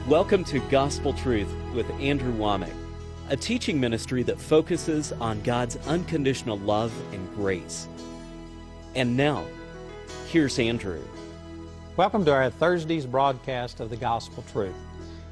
Welcome to Gospel Truth with Andrew Womack, a teaching ministry that focuses on God's unconditional love and grace. And now, here's Andrew. Welcome to our Thursday's broadcast of the Gospel Truth.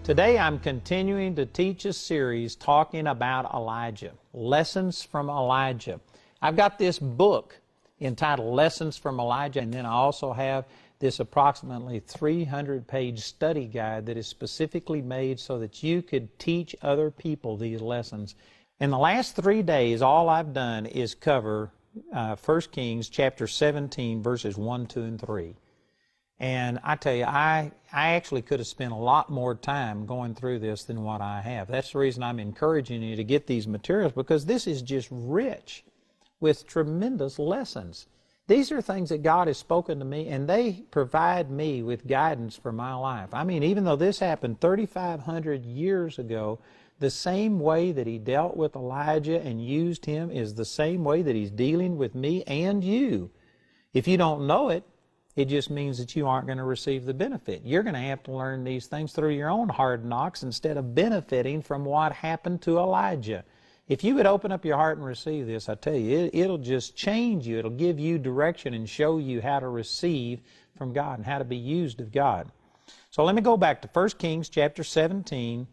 Today I'm continuing to teach a series talking about Elijah, Lessons from Elijah. I've got this book entitled Lessons from Elijah, and then I also have this approximately 300-page study guide that is specifically made so that you could teach other people these lessons. In the last 3 days, all I've done is cover 1 Kings chapter 17, verses 1, 2, and 3. And I tell you, I actually could have spent a lot more time going through this than what I have. That's the reason I'm encouraging you to get these materials, because this is just rich with tremendous lessons. These are things that God has spoken to me, and they provide me with guidance for my life. I mean, even though this happened 3,500 years ago, the same way that He dealt with Elijah and used him is the same way that He's dealing with me and you. If you don't know it, it just means that you aren't going to receive the benefit. You're going to have to learn these things through your own hard knocks instead of benefiting from what happened to Elijah. If you would open up your heart and receive this, I tell you, it'll just change you. It'll give you direction and show you how to receive from God and how to be used of God. So let me go back to 1 Kings chapter 17.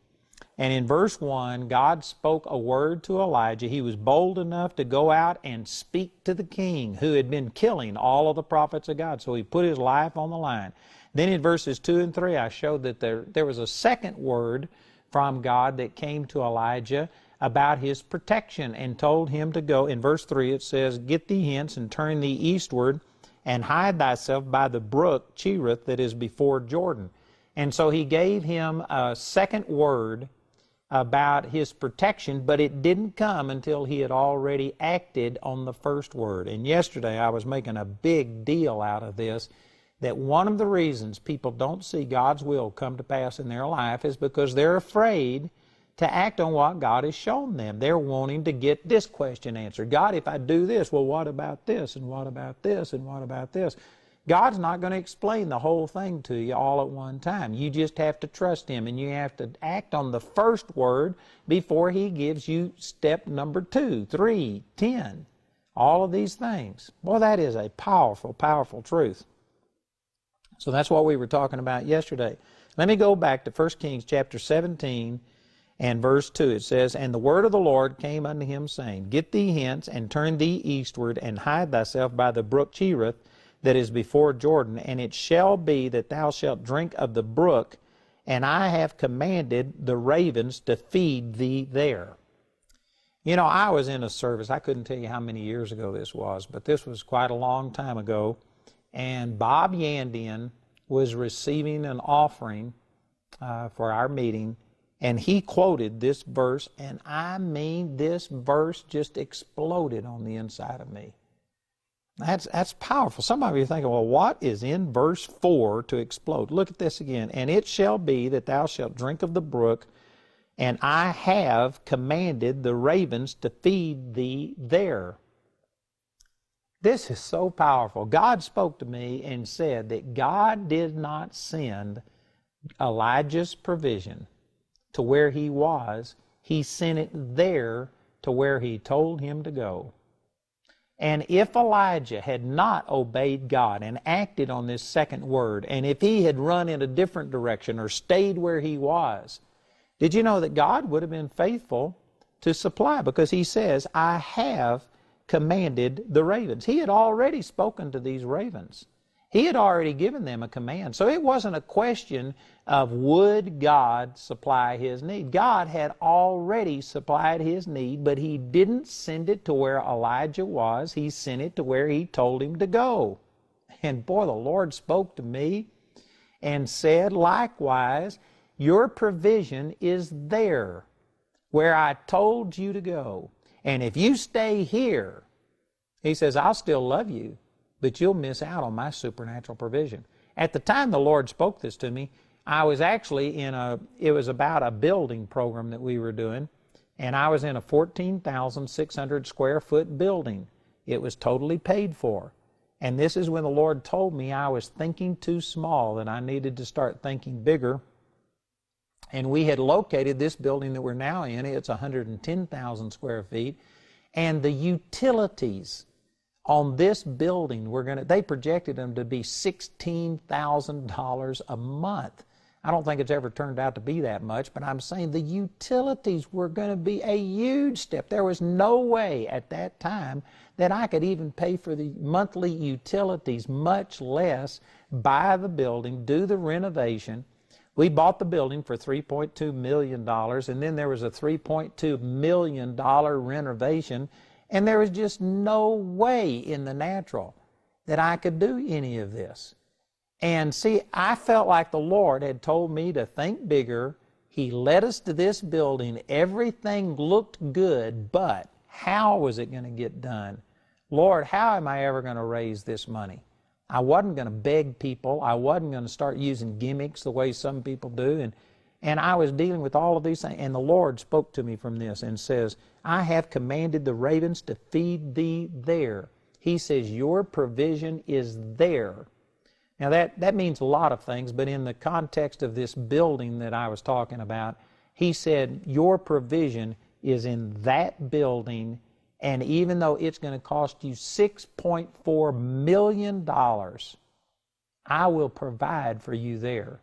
And in verse 1, God spoke a word to Elijah. He was bold enough to go out and speak to the king who had been killing all of the prophets of God. So he put his life on the line. Then in verses 2 and 3, I showed that there was a second word from God that came to Elijah about his protection and told him to go. In verse 3 it says, "Get thee hence and turn thee eastward and hide thyself by the brook Cherith that is before Jordan." And so he gave him a second word about his protection, but it didn't come until he had already acted on the first word. And yesterday I was making a big deal out of this, that one of the reasons people don't see God's will come to pass in their life is because they're afraid to act on what God has shown them. They're wanting to get this question answered. God, if I do this, well, what about this, and what about this, and what about this? God's not going to explain the whole thing to you all at one time. You just have to trust Him, and you have to act on the first word before He gives you step number 2, 3, 10. All of these things. Boy, that is a powerful, powerful truth. So that's what we were talking about yesterday. Let me go back to 1 Kings chapter 17 and verse 2. It says, "And the word of the Lord came unto him, saying, Get thee hence, and turn thee eastward, and hide thyself by the brook Cherith that is before Jordan. And it shall be that thou shalt drink of the brook, and I have commanded the ravens to feed thee there." You know, I was in a service, I couldn't tell you how many years ago this was, but this was quite a long time ago, and Bob Yandian was receiving an offering for our meeting, and he quoted this verse, and I mean, this verse just exploded on the inside of me. That's powerful. Some of you are thinking, well, what is in verse 4 to explode? Look at this again. "And it shall be that thou shalt drink of the brook, and I have commanded the ravens to feed thee there." This is so powerful. God spoke to me and said that God did not send Elijah's provision to where he was. He sent it there to where He told him to go. And if Elijah had not obeyed God and acted on this second word, and if he had run in a different direction or stayed where he was, did you know that God would have been faithful to supply? Because He says, "I have commanded the ravens." He had already spoken to these ravens. He had already given them a command. So it wasn't a question of would God supply his need. God had already supplied his need, but He didn't send it to where Elijah was. He sent it to where He told him to go. And boy, the Lord spoke to me and said, likewise, your provision is there where I told you to go. And if you stay here, He says, I'll still love you, but you'll miss out on my supernatural provision. At the time the Lord spoke this to me, I was actually it was about a building program that we were doing, and I was in a 14,600 square foot building. It was totally paid for. And this is when the Lord told me I was thinking too small, that I needed to start thinking bigger. And we had located this building that we're now in. It's 110,000 square feet. And the utilities on this building, they projected them to be $16,000 a month. I don't think it's ever turned out to be that much, but I'm saying the utilities were going to be a huge step. There was no way at that time that I could even pay for the monthly utilities, much less buy the building, do the renovation. We bought the building for $3.2 million, and then there was a $3.2 million renovation, and there was just no way in the natural that I could do any of this. And see, I felt like the Lord had told me to think bigger. He led us to this building. Everything looked good, but how was it going to get done? Lord, how am I ever going to raise this money? I wasn't going to beg people. I wasn't going to start using gimmicks the way some people do. And I was dealing with all of these things. And the Lord spoke to me from this and says, I have commanded the ravens to feed thee there. He says, your provision is there. Now that means a lot of things, but in the context of this building that I was talking about, he said, your provision is in that building, and even though it's going to cost you $6.4 million, I will provide for you there.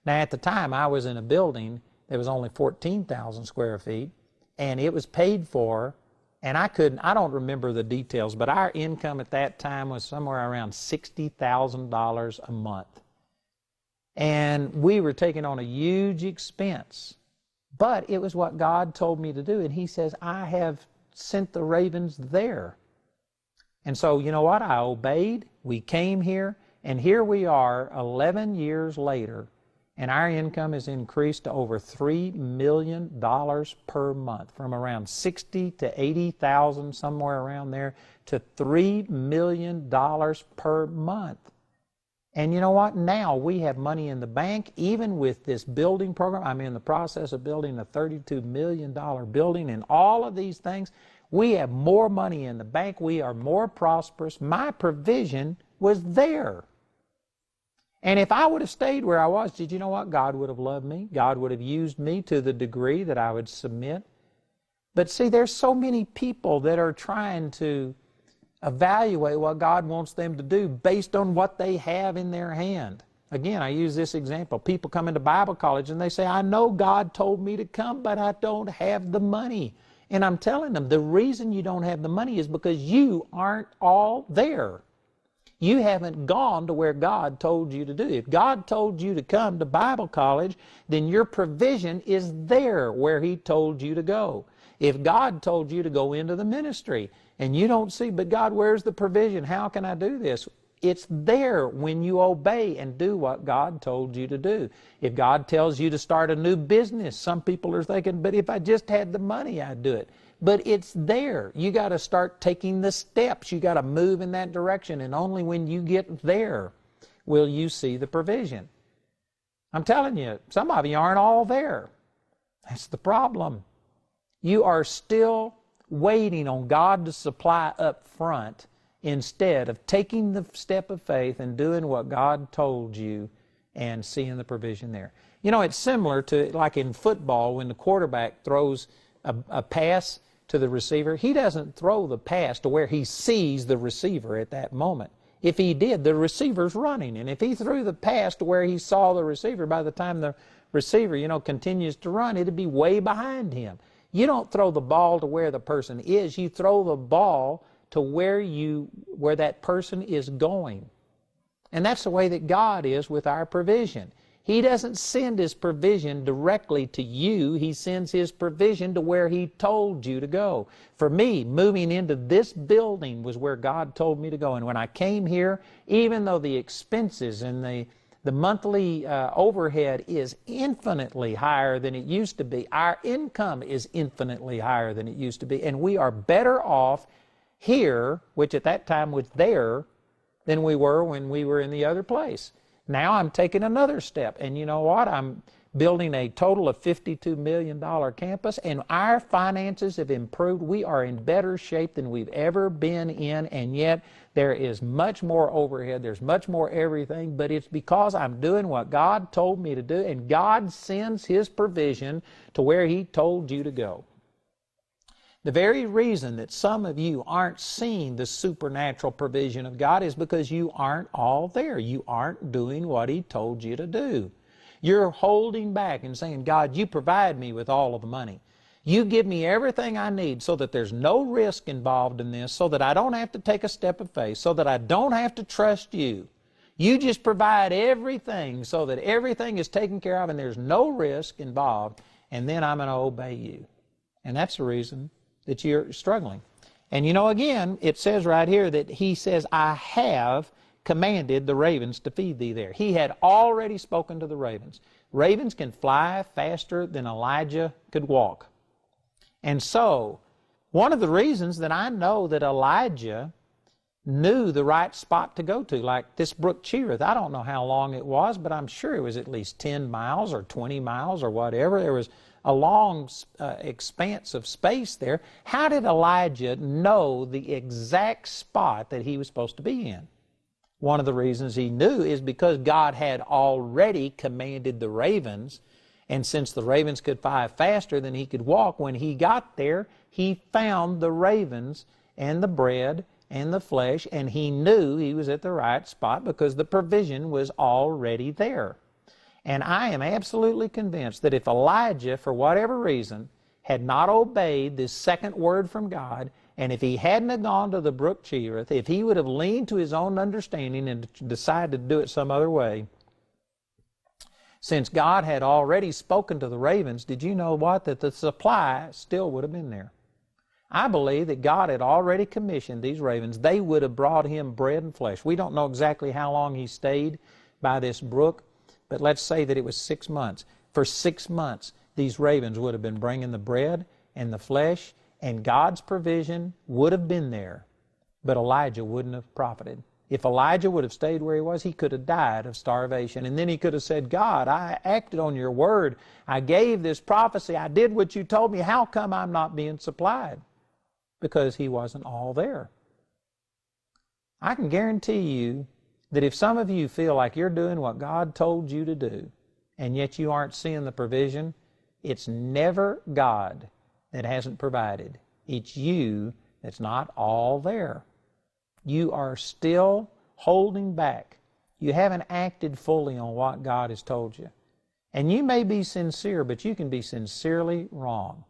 Now at the time I was in a building that was only 14,000 square feet, and it was paid for. And I don't remember the details, but our income at that time was somewhere around $60,000 a month. And we were taking on a huge expense. But it was what God told me to do. And He says, I have sent the ravens there. And so, you know what? I obeyed. We came here. And here we are 11 years later. And our income has increased to over $3 million per month, from around 60 to 80,000, somewhere around there, to $3 million per month. And you know what? Now we have money in the bank, even with this building program. I'm in the process of building a $32 million building, and all of these things. We have more money in the bank. We are more prosperous. My provision was there. And if I would have stayed where I was, did you know what? God would have loved me. God would have used me to the degree that I would submit. But see, there's so many people that are trying to evaluate what God wants them to do based on what they have in their hand. Again, I use this example. People come into Bible college and they say, I know God told me to come, but I don't have the money. And I'm telling them, the reason you don't have the money is because you aren't all there. You haven't gone to where God told you to do. If God told you to come to Bible college, then your provision is there where He told you to go. If God told you to go into the ministry and you don't see, but God, where's the provision? How can I do this? It's there when you obey and do what God told you to do. If God tells you to start a new business, some people are thinking, but if I just had the money, I'd do it. But it's there. You got to start taking the steps. You got to move in that direction. And only when you get there will you see the provision. I'm telling you, some of you aren't all there. That's the problem. You are still waiting on God to supply up front instead of taking the step of faith and doing what God told you and seeing the provision there. You know, it's similar to like in football when the quarterback throws a pass to the receiver. He doesn't throw the pass to where he sees the receiver at that moment. If he did, the receiver's running. And if he threw the pass to where he saw the receiver, by the time the receiver, continues to run, it'd be way behind him. You don't throw the ball to where the person is. You throw the ball to where that person is going. And that's the way that God is with our provision. He doesn't send His provision directly to you. He sends His provision to where He told you to go. For me, moving into this building was where God told me to go. And when I came here, even though the expenses and the monthly overhead is infinitely higher than it used to be, our income is infinitely higher than it used to be. And we are better off here, which at that time was there, than we were when we were in the other place. Now I'm taking another step, and you know what? I'm building a total of $52 million campus, and our finances have improved. We are in better shape than we've ever been in, and yet there is much more overhead, there's much more everything, but it's because I'm doing what God told me to do, and God sends His provision to where He told you to go. The very reason that some of you aren't seeing the supernatural provision of God is because you aren't all there. You aren't doing what He told you to do. You're holding back and saying, God, you provide me with all of the money. You give me everything I need so that there's no risk involved in this, so that I don't have to take a step of faith, so that I don't have to trust you. You just provide everything so that everything is taken care of and there's no risk involved, and then I'm going to obey you. And that's the reason that you're struggling. And you know, again, it says right here that He says, I have commanded the ravens to feed thee there. He had already spoken to the ravens. Ravens can fly faster than Elijah could walk. And so, one of the reasons that I know that Elijah knew the right spot to go to, like this brook Cherith, I don't know how long it was, but I'm sure it was at least 10 miles or 20 miles or whatever. There was a long expanse of space there. How did Elijah know the exact spot that he was supposed to be in? One of the reasons he knew is because God had already commanded the ravens, and since the ravens could fly faster than he could walk, when he got there, he found the ravens and the bread and the flesh, and he knew he was at the right spot because the provision was already there. And I am absolutely convinced that if Elijah, for whatever reason, had not obeyed this second word from God, and if he hadn't have gone to the brook Cherith, if he would have leaned to his own understanding and decided to do it some other way, since God had already spoken to the ravens, did you know what? That the supply still would have been there. I believe that God had already commissioned these ravens. They would have brought him bread and flesh. We don't know exactly how long he stayed by this brook, but let's say that it was 6 months. For 6 months, these ravens would have been bringing the bread and the flesh, and God's provision would have been there, but Elijah wouldn't have profited. If Elijah would have stayed where he was, he could have died of starvation. And then he could have said, God, I acted on your word. I gave this prophecy. I did what you told me. How come I'm not being supplied? Because he wasn't all there. I can guarantee you that if some of you feel like you're doing what God told you to do, and yet you aren't seeing the provision, it's never God that hasn't provided. It's you that's not all there. You are still holding back. You haven't acted fully on what God has told you. And you may be sincere, but you can be sincerely wrong.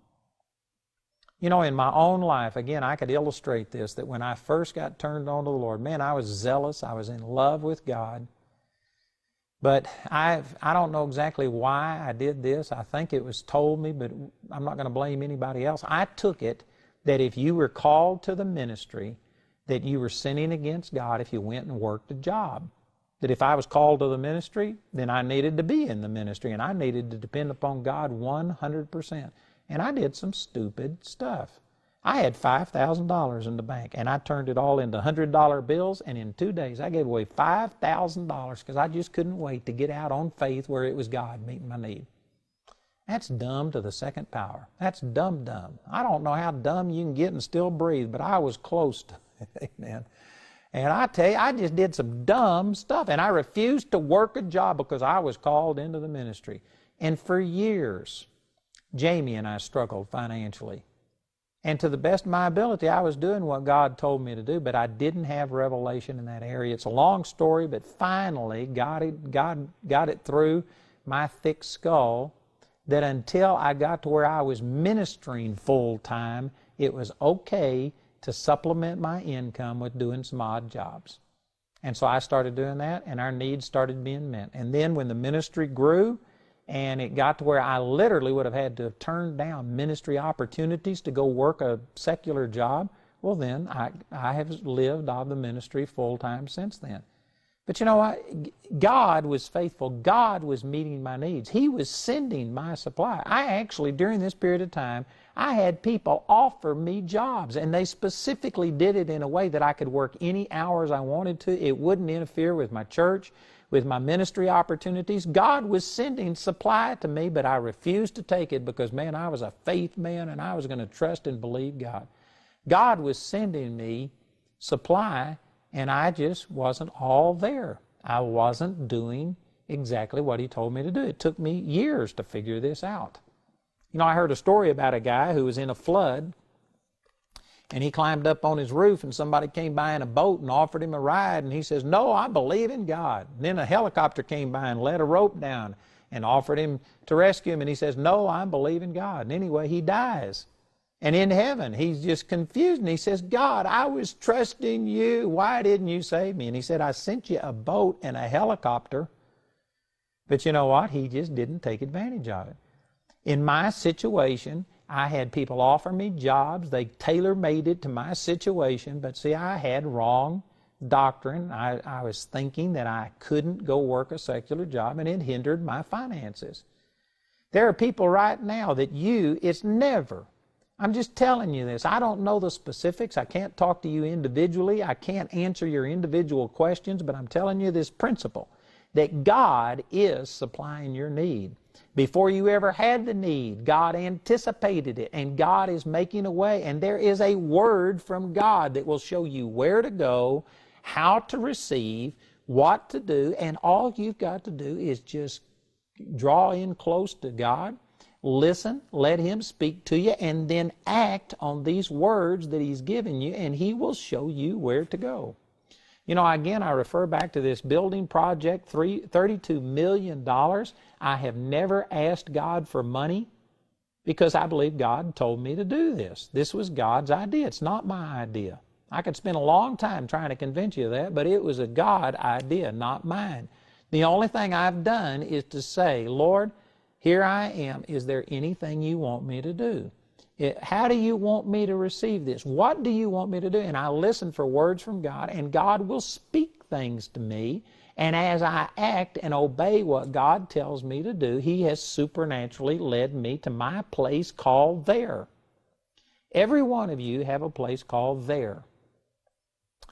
You know, in my own life, again, I could illustrate this, that when I first got turned on to the Lord, man, I was zealous. I was in love with God. But I don't know exactly why I did this. I think it was told me, but I'm not going to blame anybody else. I took it that if you were called to the ministry, that you were sinning against God if you went and worked a job. That if I was called to the ministry, then I needed to be in the ministry, and I needed to depend upon God 100%. And I did some stupid stuff. I had $5,000 in the bank, and I turned it all into $100 bills, and in 2 days I gave away $5,000 because I just couldn't wait to get out on faith where it was God meeting my need. That's dumb to the second power. That's dumb. I don't know how dumb you can get and still breathe, but I was close to it. Amen. And I tell you, I just did some dumb stuff, and I refused to work a job because I was called into the ministry. And for years, Jamie and I struggled financially. And to the best of my ability, I was doing what God told me to do, but I didn't have revelation in that area. It's a long story, but finally God got it through my thick skull that until I got to where I was ministering full time, it was okay to supplement my income with doing some odd jobs. And so I started doing that, and our needs started being met. And then when the ministry grew, and it got to where I literally would have had to have turned down ministry opportunities to go work a secular job, well then, I have lived of the ministry full-time since then. But you know what? God was faithful. God was meeting my needs. He was sending my supply. I actually, during this period of time, I had people offer me jobs, and they specifically did it in a way that I could work any hours I wanted to. It wouldn't interfere with my church, with my ministry opportunities. God was sending supply to me, but I refused to take it because, man, I was a faith man and I was going to trust and believe God. God was sending me supply, and I just wasn't all there. I wasn't doing exactly what He told me to do. It took me years to figure this out. You know, I heard a story about a guy who was in a flood, and he climbed up on his roof, and somebody came by in a boat and offered him a ride, and he says, "No, I believe in God." And then a helicopter came by and let a rope down and offered him to rescue him, and he says, "No, I believe in God." And anyway, he dies. And in heaven, he's just confused, and he says, "God, I was trusting you. Why didn't you save me?" And He said, "I sent you a boat and a helicopter." But you know what? He just didn't take advantage of it. In my situation, I had people offer me jobs. They tailor-made it to my situation. But see, I had wrong doctrine. I was thinking that I couldn't go work a secular job, and it hindered my finances. There are people right now that it's never. I'm just telling you this. I don't know the specifics. I can't talk to you individually. I can't answer your individual questions, but I'm telling you this principle, that God is supplying your need. Before you ever had the need, God anticipated it, and God is making a way, and there is a word from God that will show you where to go, how to receive, what to do, and all you've got to do is just draw in close to God, listen, let Him speak to you, and then act on these words that He's given you, and He will show you where to go. You know, again, I refer back to this building project, $32 million. I have never asked God for money because I believe God told me to do this. This was God's idea. It's not my idea. I could spend a long time trying to convince you of that, but it was a God idea, not mine. The only thing I've done is to say, "Lord, here I am. Is there anything you want me to do? How do you want me to receive this? What do you want me to do?" And I listen for words from God, and God will speak things to me. And as I act and obey what God tells me to do, He has supernaturally led me to my place called there. Every one of you have a place called there.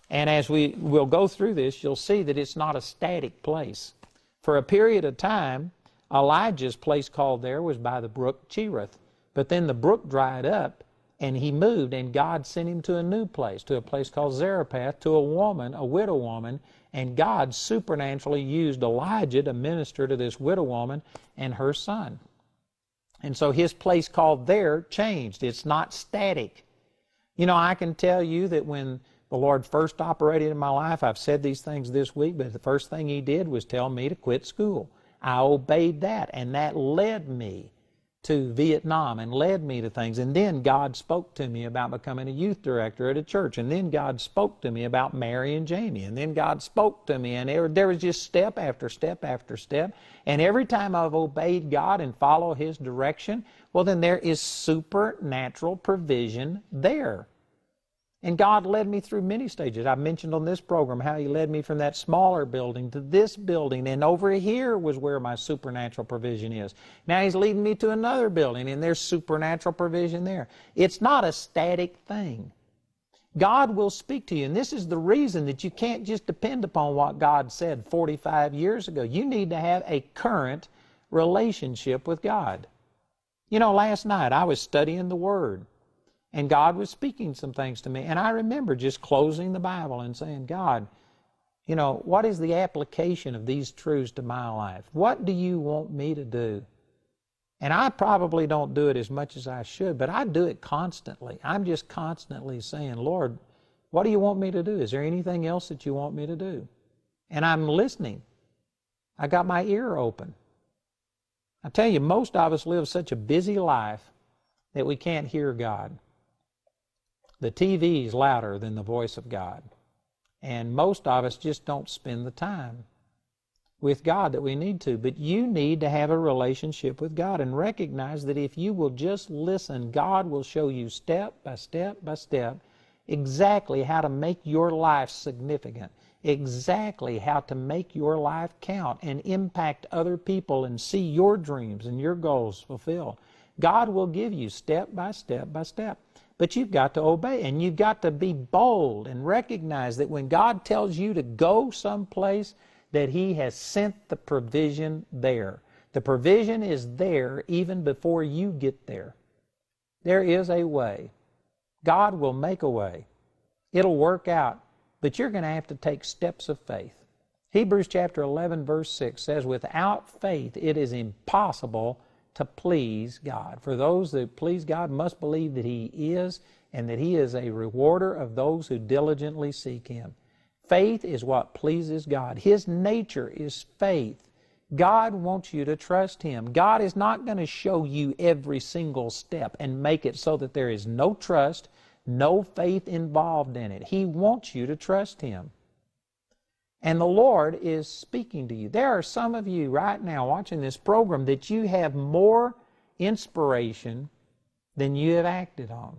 And as we will go through this, you'll see that it's not a static place. For a period of time, Elijah's place called there was by the brook Cherith. But then the brook dried up, and he moved, and God sent him to a new place, to a place called Zarephath, to a woman, a widow woman, and God supernaturally used Elijah to minister to this widow woman and her son. And so his place called there changed. It's not static. You know, I can tell you that when the Lord first operated in my life, I've said these things this week, but the first thing He did was tell me to quit school. I obeyed that, and that led me to Vietnam and led me to things. And then God spoke to me about becoming a youth director at a church. And then God spoke to me about marrying Jamie. And then God spoke to me, and there was just step after step after step. And every time I've obeyed God and follow His direction, well, then there is supernatural provision there. And God led me through many stages. I've mentioned on this program how He led me from that smaller building to this building, and over here was where my supernatural provision is. Now He's leading me to another building, and there's supernatural provision there. It's not a static thing. God will speak to you, and this is the reason that you can't just depend upon what God said 45 years ago. You need to have a current relationship with God. You know, last night I was studying the Word, and God was speaking some things to me. And I remember just closing the Bible and saying, "God, you know, what is the application of these truths to my life? What do you want me to do?" And I probably don't do it as much as I should, but I do it constantly. I'm just constantly saying, "Lord, what do you want me to do? Is there anything else that you want me to do?" And I'm listening. I got my ear open. I tell you, most of us live such a busy life that we can't hear God. The TV is louder than the voice of God. And most of us just don't spend the time with God that we need to. But you need to have a relationship with God and recognize that if you will just listen, God will show you step by step by step exactly how to make your life significant, exactly how to make your life count and impact other people and see your dreams and your goals fulfilled. God will give you step by step by step. But you've got to obey, and you've got to be bold and recognize that when God tells you to go someplace, that He has sent the provision there. The provision is there even before you get there. There is a way. God will make a way. It'll work out, but you're going to have to take steps of faith. Hebrews chapter 11 verse 6 says, without faith it is impossible to please God. For those that please God must believe that He is, and that He is a rewarder of those who diligently seek Him. Faith is what pleases God. His nature is faith. God wants you to trust Him. God is not going to show you every single step and make it so that there is no trust, no faith involved in it. He wants you to trust Him. And the Lord is speaking to you. There are some of you right now watching this program that you have more inspiration than you have acted on.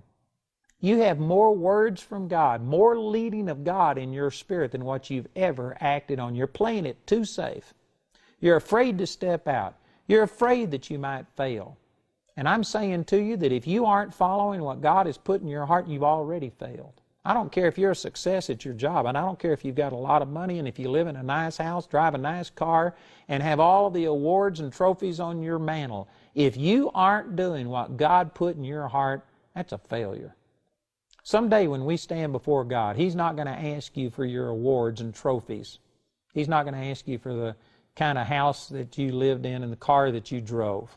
You have more words from God, more leading of God in your spirit than what you've ever acted on. You're playing it too safe. You're afraid to step out. You're afraid that you might fail. And I'm saying to you that if you aren't following what God has put in your heart, you've already failed. I don't care if you're a success at your job, and I don't care if you've got a lot of money and if you live in a nice house, drive a nice car, and have all the awards and trophies on your mantle. If you aren't doing what God put in your heart, that's a failure. Someday when we stand before God, He's not going to ask you for your awards and trophies. He's not going to ask you for the kind of house that you lived in and the car that you drove.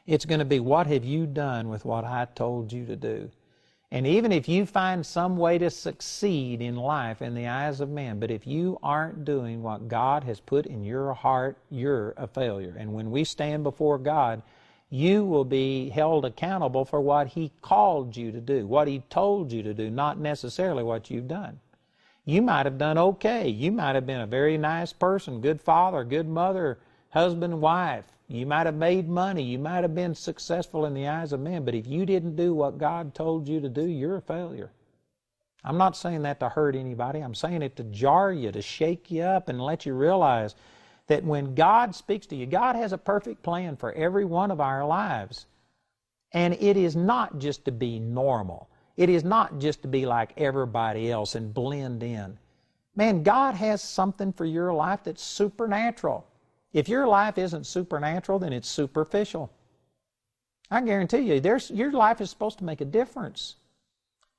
It's going to be, what have you done with what I told you to do? And even if you find some way to succeed in life in the eyes of men, but if you aren't doing what God has put in your heart, you're a failure. And when we stand before God, you will be held accountable for what He called you to do, what He told you to do, not necessarily what you've done. You might have done okay. You might have been a very nice person, good father, good mother, husband, wife. You might have made money. You might have been successful in the eyes of men. But if you didn't do what God told you to do, you're a failure. I'm not saying that to hurt anybody. I'm saying it to jar you, to shake you up and let you realize that when God speaks to you, God has a perfect plan for every one of our lives. And it is not just to be normal. It is not just to be like everybody else and blend in. Man, God has something for your life that's supernatural. If your life isn't supernatural, then it's superficial. I guarantee you, your life is supposed to make a difference.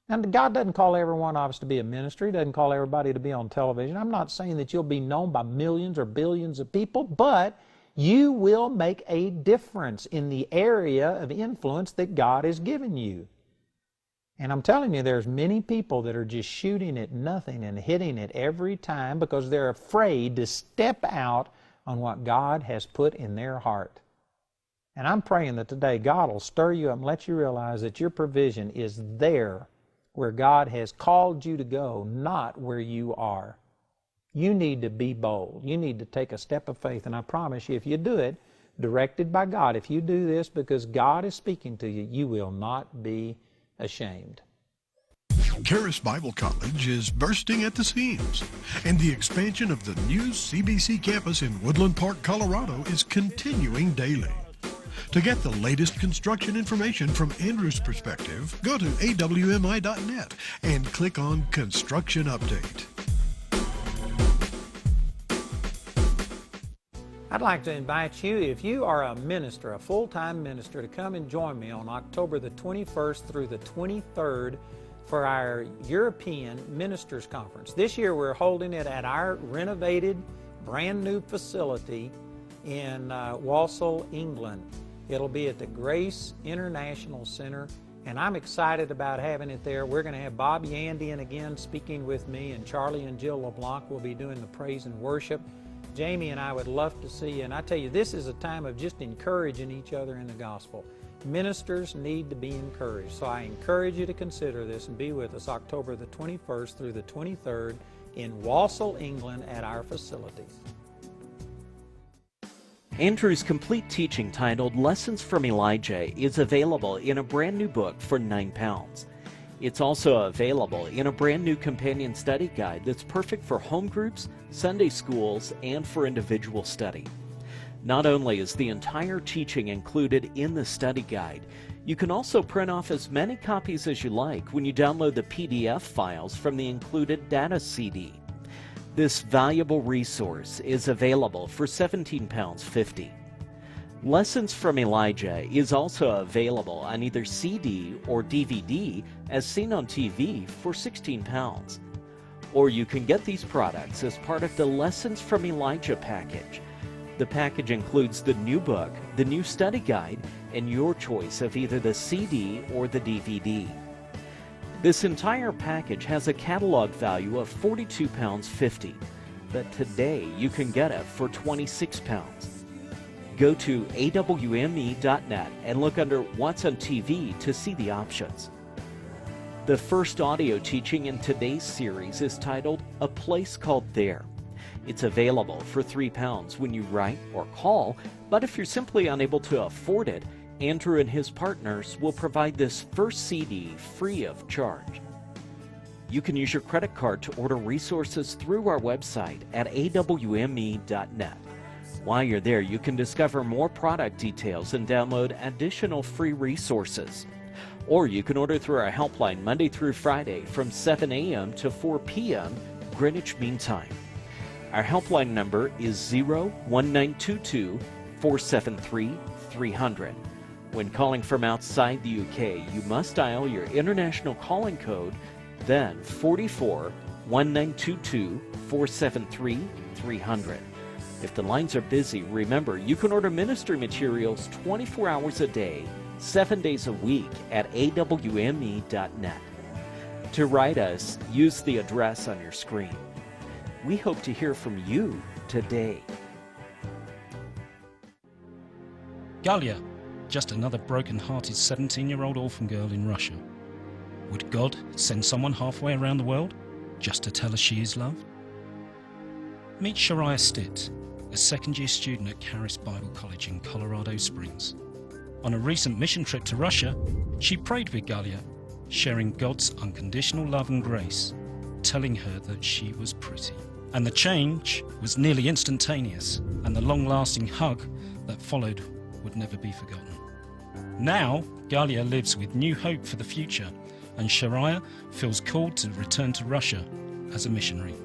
And God doesn't call every one of us to be a ministry. He doesn't call everybody to be on television. I'm not saying that you'll be known by millions or billions of people, but you will make a difference in the area of influence that God has given you. And I'm telling you, there's many people that are just shooting at nothing and hitting it every time because they're afraid to step out on what God has put in their heart. And I'm praying that today God will stir you up and let you realize that your provision is there where God has called you to go, not where you are. You need to be bold. You need to take a step of faith. And I promise you, if you do it, directed by God, if you do this because God is speaking to you, you will not be ashamed. Charis Bible College is bursting at the seams, and the expansion of the new CBC campus in Woodland Park, Colorado is continuing daily. To get the latest construction information from Andrew's perspective, go to awmi.net and click on Construction Update. I'd like to invite you, if you are a minister, a full-time minister, to come and join me on October the 21st through the 23rd for our European Ministers Conference. This year we're holding it at our renovated, brand new facility in Walsall, England. It'll be at the Grace International Center, and I'm excited about having it there. We're going to have Bob Yandian again speaking with me, and Charlie and Jill LeBlanc will be doing the praise and worship. Jamie and I would love to see you, and I tell you, this is a time of just encouraging each other in the gospel. Ministers need to be encouraged, so I encourage you to consider this and be with us October the 21st through the 23rd in Walsall, England at our facility. Andrew's complete teaching titled Lessons from Elijah is available in a brand new book for £9. It's also available in a brand new companion study guide that's perfect for home groups, Sunday schools, and for individual study. Not only is the entire teaching included in the study guide, you can also print off as many copies as you like when you download the PDF files from the included data CD. This valuable resource is available for £17.50. Lessons from Elijah is also available on either CD or DVD as seen on TV for £16. Or you can get these products as part of the Lessons from Elijah package. The package includes the new book, the new study guide, and your choice of either the CD or the DVD. This entire package has a catalog value of £42.50, but today you can get it for £26. Go to awme.net and look under What's on TV to see the options. The first audio teaching in today's series is titled A Place Called There. It's available for £3 when you write or call, but if you're simply unable to afford it, Andrew and his partners will provide this first CD free of charge. You can use your credit card to order resources through our website at awme.net. While you're there, you can discover more product details and download additional free resources. Or you can order through our helpline Monday through Friday from 7 a.m. to 4 p.m. Greenwich Mean Time. Our helpline number is 01922 473 300. When calling from outside the UK, you must dial your international calling code, then 44 1922 473 300. If the lines are busy, remember you can order ministry materials 24 hours a day, 7 days a week at awme.net. To write us, use the address on your screen. We hope to hear from you today. Galia, just another broken-hearted 17-year-old orphan girl in Russia. Would God send someone halfway around the world just to tell her she is loved? Meet Shariah Stitt, a second-year student at Charis Bible College in Colorado Springs. On a recent mission trip to Russia, she prayed with Galia, sharing God's unconditional love and grace, telling her that she was pretty. And the change was nearly instantaneous, and the long-lasting hug that followed would never be forgotten. Now, Galia lives with new hope for the future, and Shariah feels called to return to Russia as a missionary.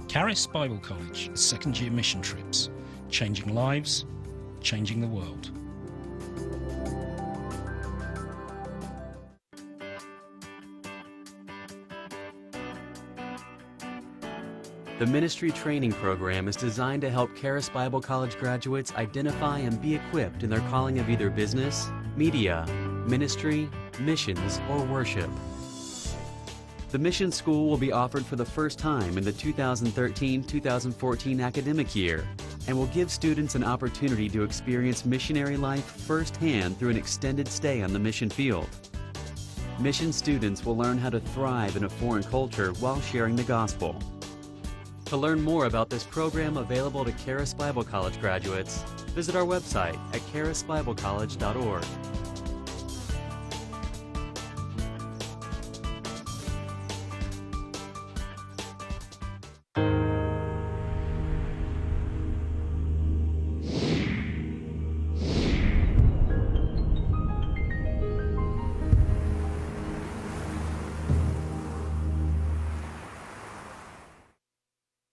Charis Bible College, second-year mission trips, changing lives, changing the world. The Ministry Training Program is designed to help Charis Bible College graduates identify and be equipped in their calling of either business, media, ministry, missions, or worship. The Mission School will be offered for the first time in the 2013-2014 academic year and will give students an opportunity to experience missionary life firsthand through an extended stay on the mission field. Mission students will learn how to thrive in a foreign culture while sharing the gospel. To learn more about this program available to Charis Bible College graduates, visit our website at charisbiblecollege.org.